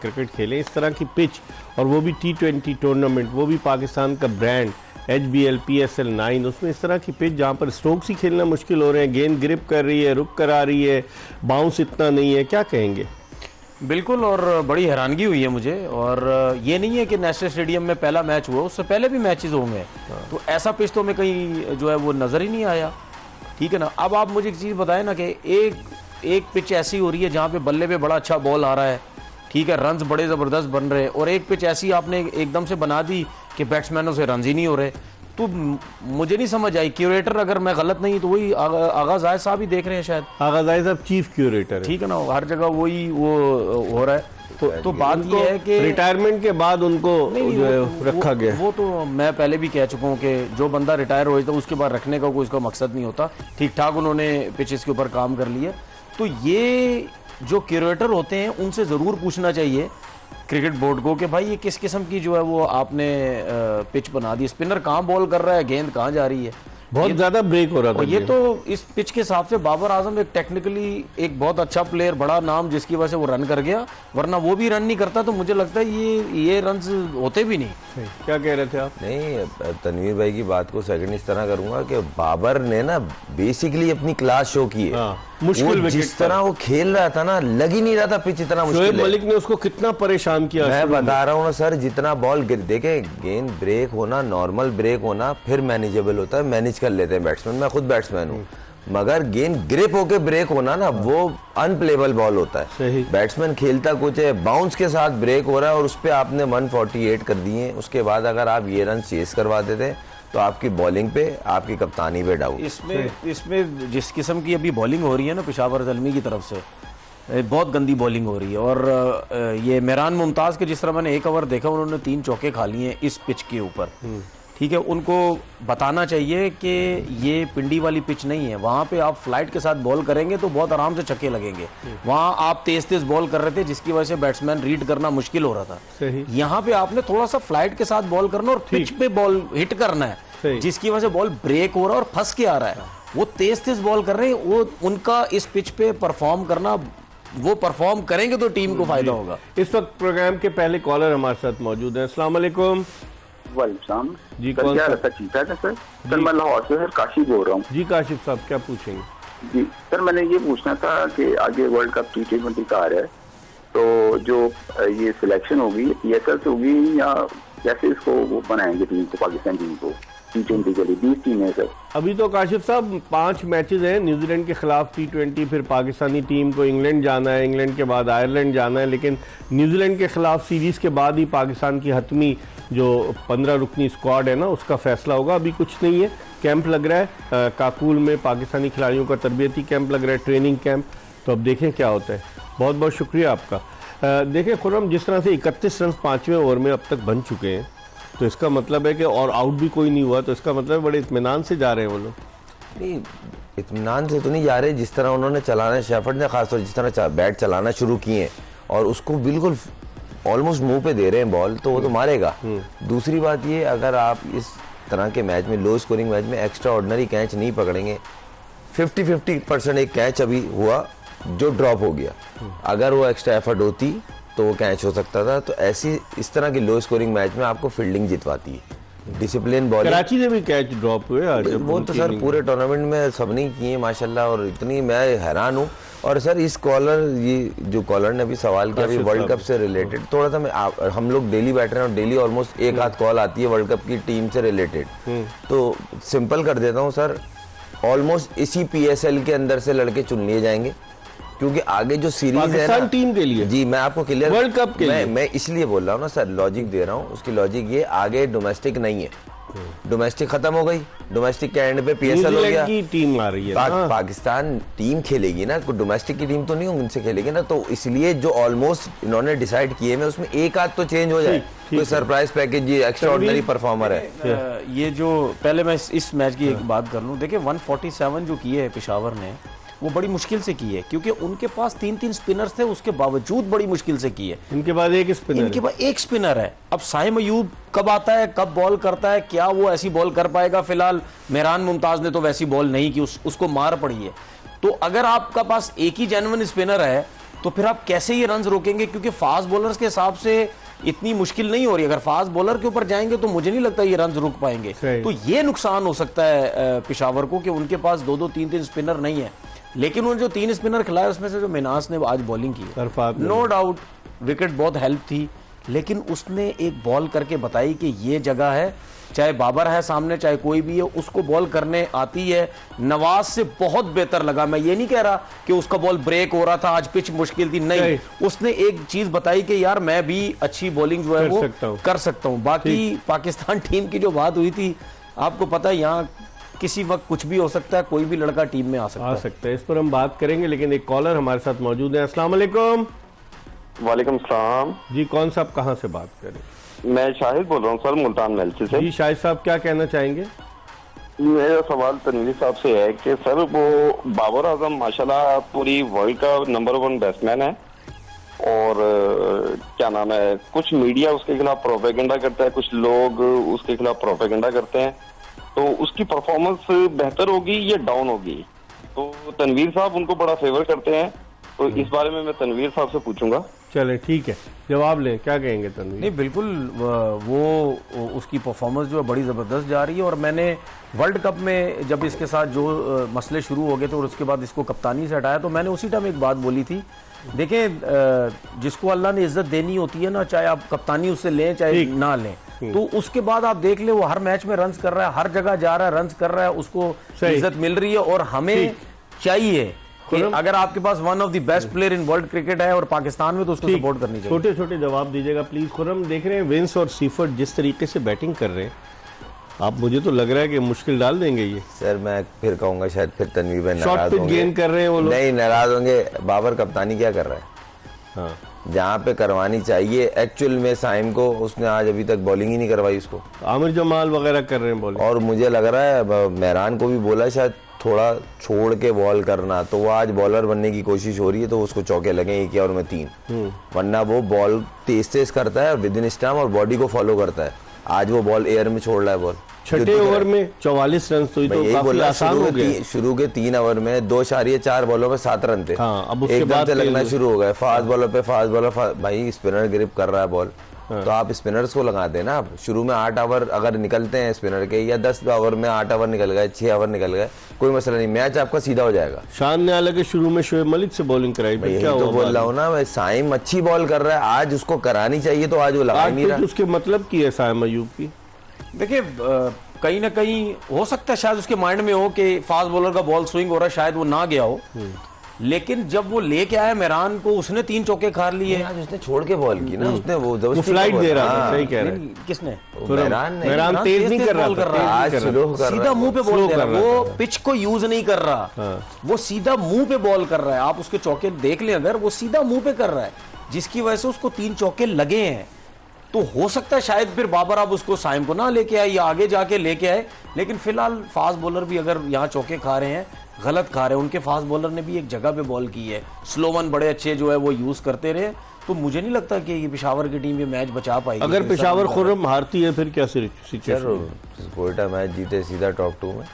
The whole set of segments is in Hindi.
क्रिकेट खेलें, इस तरह की पिच और वो भी T20 टूर्नामेंट, वो भी पाकिस्तान का ब्रांड HBL PSL 9, उसमें इस तरह की पिच जहाँ पर स्ट्रोक्स ही खेलना मुश्किल हो रहे हैं, गेंद ग्रिप कर रही है, रुक कर आ रही है, बाउंस इतना नहीं है, क्या कहेंगे? बिल्कुल, और बड़ी हैरानगी हुई है मुझे। और ये नहीं है कि नेशनल स्टेडियम में पहला मैच हुआ, उससे पहले भी मैचेस होंगे, तो ऐसा पिच तो हमें कहीं जो है वो नज़र ही नहीं आया। ठीक है ना। अब आप मुझे एक चीज़ बताएं ना कि एक पिच ऐसी हो रही है जहाँ पे बल्ले पे बड़ा अच्छा बॉल आ रहा है, ठीक है, रन्स बड़े ज़बरदस्त बन रहे हैं, और एक पिच ऐसी आपने एकदम से बना दी कि बैट्समैनों से रन्स ही नहीं हो रहे। तो मुझे नहीं समझ आई। क्यूरेटर अगर मैं गलत नहीं तो वही आगा जायद साहब ही देख रहे हैं शायद। आगा जायद साहब चीफ क्यूरेटर, ठीक है ना, हर जगह वही वो हो रहा है। तो बात ये है कि रिटायरमेंट के बाद उनको जो है रखा गया। वो तो मैं पहले भी कह चुका हूँ कि जो बंदा रिटायर हो जाता है उसके बाद रखने का कोई उसका मकसद नहीं होता। ठीक ठाक उन्होंने पिचेस के ऊपर काम कर लिया। तो ये जो क्यूरेटर होते हैं उनसे ज़रूर पूछना चाहिए क्रिकेट बोर्ड को कि भाई ये किस किस्म की जो है वो आपने पिच बना दी, स्पिनर कहाँ बॉल कर रहा है, गेंद कहाँ जा रही है, बहुत ज्यादा ब्रेक हो रहा था। ये तो इस पिच के हिसाब से बाबर आजम एक टेक्निकली एक बहुत अच्छा प्लेयर, बड़ा नाम, जिसकी वजह से वो रन कर गया, वरना वो भी रन नहीं करता तो मुझे लगता है ये रन होते भी नहीं। क्या कह रहे थे आप? नहीं, तनवीर भाई की बात को सेकंड इस तरह करूंगा कि बाबर ने ना बेसिकली अपनी क्लास शो की है। मुश्किल जिस तरह वो खेल रहा था ना, लग ही नहीं रहा था पिच इतना मुश्किल है। शोएब मलिक ने उसको कितना परेशान किया। मैं बता रहा हूँ ना सर, जितना बॉल देखे, गेंद ब्रेक होना, नॉर्मल ब्रेक होना फिर मैनेजेबल होता है, मैनेज कर लेते हैं बैट्समैन। मैं खुद बैट्समैन हूँ, मगर गेंद ग्रिप होके ब्रेक होना ना, वो अनप्लेबल बॉल होता है। बैट्समैन खेलता कुछ है, बाउंस के साथ ब्रेक हो रहा है और उस पर आपने 148 कर दिए। उसके बाद अगर आप ये रन चेस करवा देते तो आपकी बॉलिंग पे, आपकी कप्तानी पे डाउट। इसमें जिस किस्म की अभी बॉलिंग हो रही है ना पेशावर ज़ल्मी की तरफ से, बहुत गंदी बॉलिंग हो रही है। और ये मेहरान मुमताज़ के जिस तरह मैंने एक ओवर देखा, उन्होंने 3 चौके खा लिए इस पिच के ऊपर। ठीक है, उनको बताना चाहिए कि ये पिंडी वाली पिच नहीं है, वहाँ पे आप फ्लाइट के साथ बॉल करेंगे तो बहुत आराम से छक्के लगेंगे। वहाँ आप तेज तेज बॉल कर रहे थे जिसकी वजह से बैट्समैन रीड करना मुश्किल हो रहा था। यहाँ पे आपने थोड़ा सा फ्लाइट के साथ बॉल करना और पिच पे बॉल हिट करना है, जिसकी वजह से बॉल ब्रेक हो रहा है और फंस के आ रहा है। वो तेज तेज बॉल कर रहे हैं, वो उनका इस पिच पे परफॉर्म करना, वो परफॉर्म करेंगे तो टीम को फायदा होगा। इस वक्त प्रोग्राम के पहले कॉलर हमारे साथ मौजूद हैं। अस्सलाम वालेकुम। वालेकुम जी, सर, क्या रहता ठीक ठाक है सर? सर मैं लाहौर से सर काशिफ बोल रहा हूँ। जी काशिफ साहब, क्या पूछेंगे? जी सर, मैंने ये पूछना था कि आगे वर्ल्ड कप T20 का आ रहा है, तो जो ये सिलेक्शन होगी PSL से होगी या कैसे इसको वो बनाएंगे टीम को, पाकिस्तान टीम को T20 के लिए? 20 टीम है सर। अभी तो काशिफ साहब 5 मैचेस हैं न्यूजीलैंड के खिलाफ T20, फिर पाकिस्तानी टीम को इंग्लैंड जाना है, इंग्लैंड के बाद आयरलैंड जाना है, लेकिन न्यूजीलैंड के खिलाफ सीरीज़ के बाद ही पाकिस्तान की हतमी जो 15 रुकनी स्क्वाड है ना, उसका फैसला होगा। अभी कुछ नहीं है, कैंप लग रहा है काकुल में, पाकिस्तानी खिलाड़ियों का तरबियती कैंप लग रहा है, ट्रेनिंग कैंप। तो अब देखें क्या होता है। बहुत बहुत शुक्रिया आपका। देखें खुर्रम, जिस तरह से 31 रन 5वें ओवर में अब तक बन चुके हैं, तो इसका मतलब है कि और आउट भी कोई नहीं हुआ, तो इसका मतलब बड़े इत्मीनान से जा रहे हैं वो लोग। नहीं, इत्मीनान से तो नहीं जा रहे, जिस तरह उन्होंने चलाना, शेफर्ड ने खासतौर जिस तरह बैट चलाना शुरू किए और उसको बिल्कुल ऑलमोस्ट मुंह पे दे रहे हैं बॉल, तो वो तो मारेगा। दूसरी बात ये, अगर आप इस तरह के मैच में, लो स्कोरिंग मैच में एक्स्ट्रा ऑर्डिनरी कैच नहीं पकड़ेंगे, 50-50% एक कैच अभी हुआ जो ड्रॉप हो गया, अगर वो एक्स्ट्रा एफर्ट होती तो वो कैच हो सकता था। तो ऐसी इस तरह की लो स्कोरिंग मैच में आपको फील्डिंग जितवाती है, डिसिप्लिन बॉलिंग। कराची में भी कैच ड्रॉप हुए आज, वो तो सर पूरे टूर्नामेंट में सबने किए माशाल्लाह, और इतनी मैं हैरान हूँ। और सर इस कॉलर, ये जो कॉलर ने अभी सवाल किया अभी वर्ल्ड कप से रिलेटेड, थोड़ा सा हम लोग डेली बैठ रहे हैं और डेली ऑलमोस्ट एक आध कॉल आती है वर्ल्ड कप की टीम से रिलेटेड, तो सिंपल कर देता हूँ सर, ऑलमोस्ट इसी PSL के अंदर से लड़के चुन लिए जाएंगे, क्योंकि आगे जो सीरीज है ना टीम के लिए, जी मैं आपको क्लियर वर्ल्ड कप के लिए मैं इसलिए बोल रहा हूँ ना सर, लॉजिक दे रहा हूँ। उसकी लॉजिक ये, आगे डोमेस्टिक नहीं है, डोमेस्टिक खत्म हो गई, डोमेस्टिक के एंड पे PSL हो गया, की टीम आ रही है, पाकिस्तान टीम खेलेगी ना, कोई डोमेस्टिक की टीम तो नहीं उनसे खेलेगी ना, तो इसलिए जो ऑलमोस्ट इन्होंने डिसाइड किए में उसमें एक आध तो चेंज हो जाए, कोई सरप्राइज पैकेज, ये एक्स्ट्राऑर्डिनरी परफॉर्मर है। ये जो पहले मैं इस मैच की एक बात कर लूं, देखिए 147 जो किए है पेशावर ने, वो बड़ी मुश्किल से की है, क्योंकि उनके पास 3-3 स्पिनर्स थे, उसके बावजूद बड़ी मुश्किल से की है। इनके पास एक स्पिनर है। अब साइम अयूब कब आता है, कब बॉल करता है, क्या वो ऐसी बॉल कर पाएगा? फिलहाल मेहरान मुमताज ने तो वैसी बॉल नहीं की, उसको मार पड़ी है। तो अगर आपका पास एक ही जेन्युइन स्पिनर है तो फिर आप कैसे ये रन रोकेंगे? क्योंकि फास्ट बॉलर्स के हिसाब से इतनी मुश्किल नहीं हो रही। अगर फास्ट बॉलर के ऊपर जाएंगे तो मुझे नहीं लगता ये रन रुक पाएंगे। तो ये नुकसान हो सकता है पेशावर को कि उनके पास 2-2, 3-3 स्पिनर नहीं है। लेकिन उन्होंने जो 3 स्पिनर खिलाए उसमें से जो मिनास ने आज बॉलिंग की, नो डाउट विकेट बहुत हेल्प थी, लेकिन उसने एक बॉल करके बताई कि ये जगह है, चाहे बाबर है सामने चाहे कोई भी है, उसको बॉल करने आती है। नवाज से बहुत बेहतर लगा। मैं ये नहीं कह रहा कि उसका बॉल ब्रेक हो रहा था, आज पिच मुश्किल थी, नहीं, उसने एक चीज बताई कि यार मैं भी अच्छी बॉलिंग जो है वो कर सकता हूं। बाकी पाकिस्तान टीम की जो बात हुई थी, आपको पता है यहाँ किसी वक्त कुछ भी हो सकता है, कोई भी लड़का टीम में आ सकता है। इस पर हम बात करेंगे, लेकिन एक कॉलर हमारे साथ मौजूद है। अस्सलाम वालेकुम। वालेकुम सलाम जी, कौन साहब कहाँ से बात करें? मैं शाहिद बोल रहा हूँ सर, मुल्तान मेलची से। जी शाहिद साहब, क्या कहना चाहेंगे? मेरा सवाल तनवीर साहब से है कि सर वो बाबर आजम माशाल्लाह पूरी वर्ल्ड का नंबर 1 बैट्समैन है, और क्या नाम है, कुछ मीडिया उसके खिलाफ प्रोपेगेंडा करता है, कुछ लोग उसके खिलाफ प्रोपेगेंडा करते हैं, तो उसकी परफॉर्मेंस बेहतर होगी या डाउन होगी? तो तनवीर साहब उनको बड़ा फेवर करते हैं, तो इस बारे में मैं तनवीर साहब से पूछूंगा। चले ठीक है, जवाब लें, क्या कहेंगे तनवीर? नहीं बिल्कुल, वो उसकी परफॉर्मेंस जो है बड़ी ज़बरदस्त जा रही है। और मैंने वर्ल्ड कप में जब इसके साथ जो मसले शुरू हो गए थे और उसके बाद इसको कप्तानी से हटाया, तो मैंने उसी टाइम एक बात बोली थी, देखें जिसको अल्लाह ने इज्जत देनी होती है ना, चाहे आप कप्तानी उससे लें चाहे ना लें, तो उसके बाद आप देख ले वो हर मैच में रन्स कर रहा है, हर जगह जा रहा है, रन्स कर रहा है, उसको इज्जत मिल रही है। और हमें चाहिए कि अगर आपके पास one of the best player in world cricket है और पाकिस्तान में, तो उसको सपोर्ट करनी चाहिए। छोटे छोटे जवाब दीजिएगा प्लीज। खुरम, देख रहे हैं विंस और सीफर्ट जिस तरीके से बैटिंग कर रहे हैं, आप मुझे तो लग रहा है कि मुश्किल डाल देंगे ये। सर मैं फिर कहूंगा शायद फिर तनवीर भाई नाराज होंगे। गेंद कर रहे हैं वो लोग, नहीं नाराज होंगे। बाबर कप्तानी क्या कर रहा है? हाँ, जहाँ पे करवानी चाहिए एक्चुअल में साइम को, उसने आज अभी तक बॉलिंग ही नहीं करवाई उसको। आमिर जमाल वगैरह कर रहे हैं बॉलिंग, और मुझे लग रहा है मेहरान को भी बोला शायद थोड़ा छोड़ के बॉल करना, तो वो आज बॉलर बनने की कोशिश हो रही है, तो उसको चौके लगे 1 ओवर में 3, वरना वो बॉल तेज तेज करता है और विद इन स्टंप और बॉडी को फॉलो करता है। आज वो बॉल एयर में छोड़ रहा है बॉल। छठे ओवर में 44 रन, तो काफी आसान हो गया। शुरू के 3 ओवर में 2.4 बॉलों में 7 रन थे। हाँ, अब उसके एकदम बाद से लगना शुरू हो गए फास्ट बॉलर पे फास्ट बॉलर। भाई स्पिनर ग्रिप कर रहा है बॉल, तो आप स्पिनर्स को लगा देना। आप शुरू में 8 ओवर अगर निकलते हैं स्पिनर के, या 10 ओवर में 8 ओवर निकल गए, 6 ओवर निकल गए, कोई मसला नहीं, मैच आपका सीधा हो जाएगा। शान ने हालांकि शुरू में शोएब मलिक से बॉलिंग कराई, क्या तो बोल रहा हूँ ना मैं, साइम अच्छी बॉल कर रहा है, आज उसको करानी चाहिए, तो आज वो लगा नहीं रहा। उसके मतलब की है साइम अयूब की? देखिए कहीं ना कहीं हो सकता है शायद उसके माइंड में हो कि फास्ट बॉलर का बॉल स्विंग हो रहा है, शायद वो ना गया हो, लेकिन जब वो लेके आया मेहरान को, उसने 3 चौके खार लिए। आज उसने छोड़ के बॉल की ना, उसने वो फ्लाइट दे रहा था। सही कह रहे हैं। किसने? मेहरान तेज नहीं कर रहा, आज सीधा मुंह पे बॉल कर रहा है, वो पिच को यूज नहीं कर रहा, वो सीधा मुंह पे बॉल कर रहा है। आप उसके चौके देख लें, अगर वो सीधा मुंह पे कर रहा है, जिसकी वजह से उसको 3 चौके लगे हैं। तो हो सकता है शायद फिर बाबर अब उसको साइम को ना लेके आए या आगे जाके लेके आए, लेकिन फिलहाल फास्ट बॉलर भी अगर यहाँ चौके खा रहे हैं, गलत खा रहे हैं। उनके फास्ट बॉलर ने भी एक जगह पे बॉल की है, स्लो वन बड़े अच्छे जो है वो यूज करते रहे, तो मुझे नहीं लगता कि ये पेशावर की टीम ये मैच बचा पाएगी। अगर पेशावर खुर्रम हारती है फिर क्या सिचुएशन? कोयटा मैच जीते सीधा टॉप 2 में,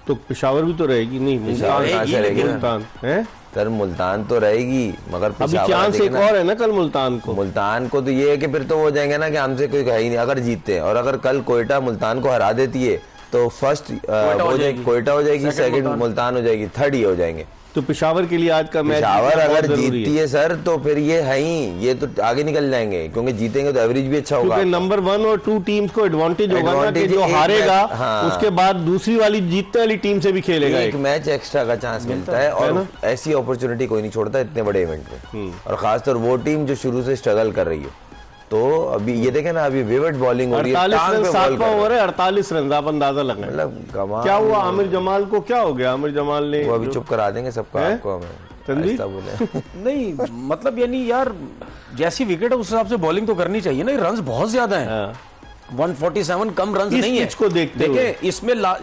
तो पेशावर भी तो रहेगी। नहीं, मुल्तान है सर, मुल्तान तो रहेगी, मगर अभी चांस एक और है ना कल मुल्तान को तो ये है कि फिर तो हो जाएंगे ना कि हमसे कोई है ही नहीं अगर जीतते हैं। और अगर कल कोयटा मुल्तान को हरा देती है तो फर्स्ट कोयटा हो जाएगी, सेकंड मुल्तान हो जाएगी, थर्ड ये हो जाएंगे। तो पेशावर के लिए आज का मैच, पेशावर अगर जीतती है सर तो फिर ये है ही, ये तो आगे निकल जाएंगे, क्योंकि जीतेंगे तो एवरेज भी अच्छा होगा। क्योंकि नंबर 1 और 2 टीम्स को एडवांटेज होगा ना कि जो हारेगा उसके बाद दूसरी वाली जीतने वाली टीम से भी खेलेगा, एक मैच एक्स्ट्रा का चांस मिलता है। और ऐसी अपॉर्चुनिटी कोई नहीं छोड़ता इतने बड़े इवेंट में, और खासतौर वो टीम जो शुरू से स्ट्रगल कर रही हो। तो अभी ये देखें ना, अभी विविड बॉलिंग हो रही है, 48 रन 7वां ओवर है, 48 रन, आप अंदाजा लगाएं। मतलब क्या हुआ आमिर जमाल को, क्या हो गया आमिर जमाल ने? वो अभी चुप करा देंगे सबका, आपको बोले नहीं, मतलब यानी यार जैसी विकेट है उस हिसाब से बॉलिंग तो करनी चाहिए ना। रन बहुत ज्यादा है, 147 कम रन नहीं है। इसको देखिए,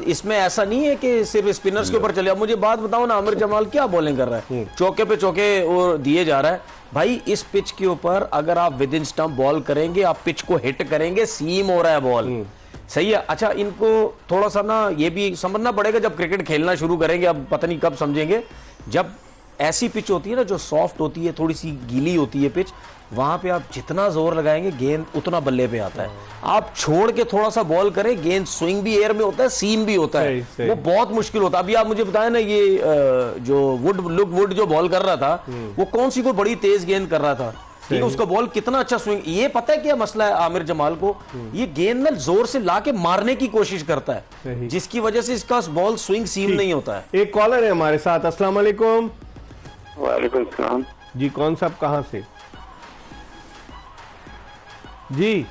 इसमें ऐसा नहीं है कि सिर्फ स्पिनर्स के ऊपर चले। अब मुझे बात बताओ ना, आमिर जमाल क्या बॉलिंग कर रहा है, चौके पे चौके वो दिए जा रहा है। भाई इस पिच के ऊपर अगर आप विद इन स्टंप बॉल करेंगे, आप पिच को हिट करेंगे, सीम हो रहा है बॉल, सही है। अच्छा, इनको थोड़ा सा ना ये भी समझना पड़ेगा, जब क्रिकेट खेलना शुरू करेंगे, अब पता नहीं कब समझेंगे, जब ऐसी पिच होती है ना जो सॉफ्ट होती है, थोड़ी सी गीली होती है पिच, वहां पे आप जितना जोर लगाएंगे गेंद उतना बल्ले पे आता है। आप छोड़ के थोड़ा सा बॉल करें, गेंद स्विंग भी एयर में होता है, सीम भी होता है, सही। वो बहुत मुश्किल होता है। अभी आप मुझे बताएं ना, ये जो वुड जो बॉल कर रहा था, वो कौन सी कोई बड़ी तेज गेंद कर रहा था, ठीक है, उसका बॉल कितना अच्छा स्विंग। ये पता है क्या मसला है आमिर जमाल को, ये गेंद ना जोर से लाके मारने की कोशिश करता है, जिसकी वजह से इसका बॉल स्विंग सीम नहीं होता है। एक कॉलर है हमारे साथ। अस्सलाम वालेकुम। वालेकुम सलाम जी, कौन साहब, कहाँ से? जी,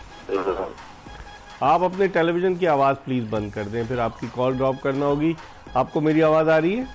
आप अपने टेलीविजन की आवाज़ प्लीज़ बंद कर दें, फिर आपकी कॉल ड्रॉप करना होगी। आपको मेरी आवाज़ आ रही है?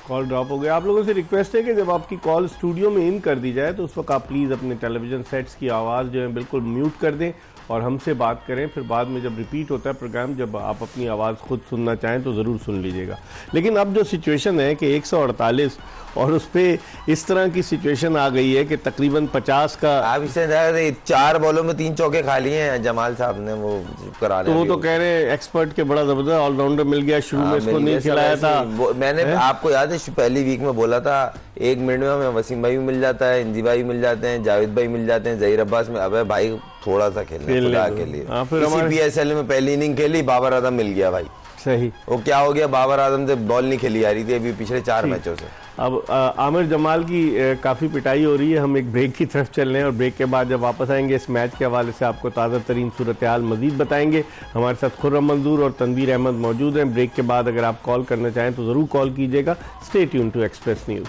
कॉल ड्रॉप हो गया। आप लोगों से रिक्वेस्ट है कि जब आपकी कॉल स्टूडियो में इन कर दी जाए तो उस वक्त आप प्लीज़ अपने टेलीविज़न सेट्स की आवाज़ जो है बिल्कुल म्यूट कर दें और हमसे बात करें। फिर बाद में जब रिपीट होता है प्रोग्राम, जब आप अपनी आवाज़ खुद सुनना चाहें तो ज़रूर सुन लीजिएगा। लेकिन अब जो सिचुएशन है कि 148 और उस पर इस तरह की सिचुएशन आ गई है कि तकरीबन 50 का, आप इससे 4 बॉलों में 3 चौके खा लिए हैं जमाल साहब ने, वो करा तो वो तो कह रहे हैं एक्सपर्ट के बड़ा जबरदस्त ऑलराउंडर मिल गया, शुरू में इसको नहीं खिलाया था। मैंने आपको याद है पहली वीक में बोला था 1 मिनट में हमें वसीम भाई भी मिल जाता है, इंजी भाई मिल जाते हैं, जावेद भाई मिल जाते हैं, जहीर अब्बास में। अब भाई थोड़ा सा खेलना के लिए, PSL में पहली इनिंग खेली, बाबर आजम मिल गया भाई। सही, वो क्या हो गया, बाबर आजम से बॉल नहीं खेली आ रही थी अभी पिछले 4 मैचों से। अब आमिर जमाल की काफ़ी पिटाई हो रही है। हम एक ब्रेक की तरफ चल रहे हैं और ब्रेक के बाद जब वापस आएंगे इस मैच के हवाले से आपको ताज़ा तरीन सूरत हाल मजीद बताएंगे। हमारे साथ खुर्रम मंजूर और तनवीर अहमद मौजूद हैं। ब्रेक के बाद अगर आप कॉल करना चाहें तो ज़रूर कॉल कीजिएगा। Stay tune to express news.